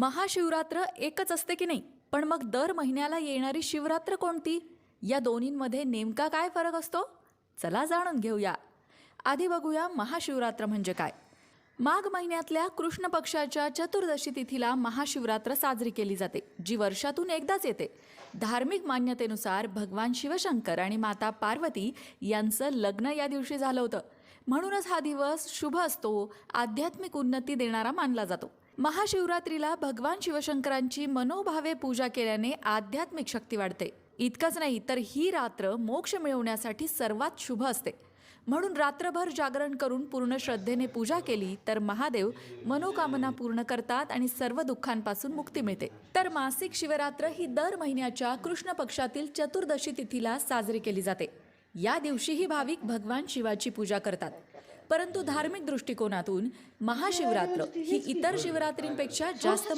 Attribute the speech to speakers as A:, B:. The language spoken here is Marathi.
A: महाशिवरात्र एकच असते की नाही, पण मग दर महिन्याला येणारी शिवरात्र कोणती? या दोन्हींमध्ये नेमका काय फरक असतो? चला जाणून घेऊया. आधी बघूया महाशिवरात्र म्हणजे काय. माघ महिन्यातल्या कृष्ण पक्षाच्या चतुर्दशी तिथीला महाशिवरात्र साजरी केली जाते, जी वर्षातून एकदाच येते. धार्मिक मान्यतेनुसार भगवान शिवशंकर आणि माता पार्वती यांचं लग्न या दिवशी झालं होतं. म्हणूनच हा दिवस शुभ असतो, आध्यात्मिक उन्नती देणारा मानला जातो. महाशिवरात्रीला भगवान शिवशंकरांची मनोभावे पूजा केल्याने आध्यात्मिक शक्ती वाढते. इतकंच नाही तर ही रात्र मोक्ष मिळवण्यासाठी सर्वात शुभ असते. म्हणून रात्रभर जागरण करून पूर्ण श्रद्धेने पूजा केली तर महादेव मनोकामना पूर्ण करतात आणि सर्व दुःखांपासून मुक्ती मिळते. तर मासिक शिवरात्र ही दर महिन्याच्या कृष्ण पक्षातील चतुर्दशी तिथीला साजरी केली जाते. या दिवशीही भाविक भगवान शिवाची पूजा करतात. परंतु धार्मिक दृष्टिकोनातून महाशिवरात्र ही इतर शिवरात्रींपेक्षा जास्त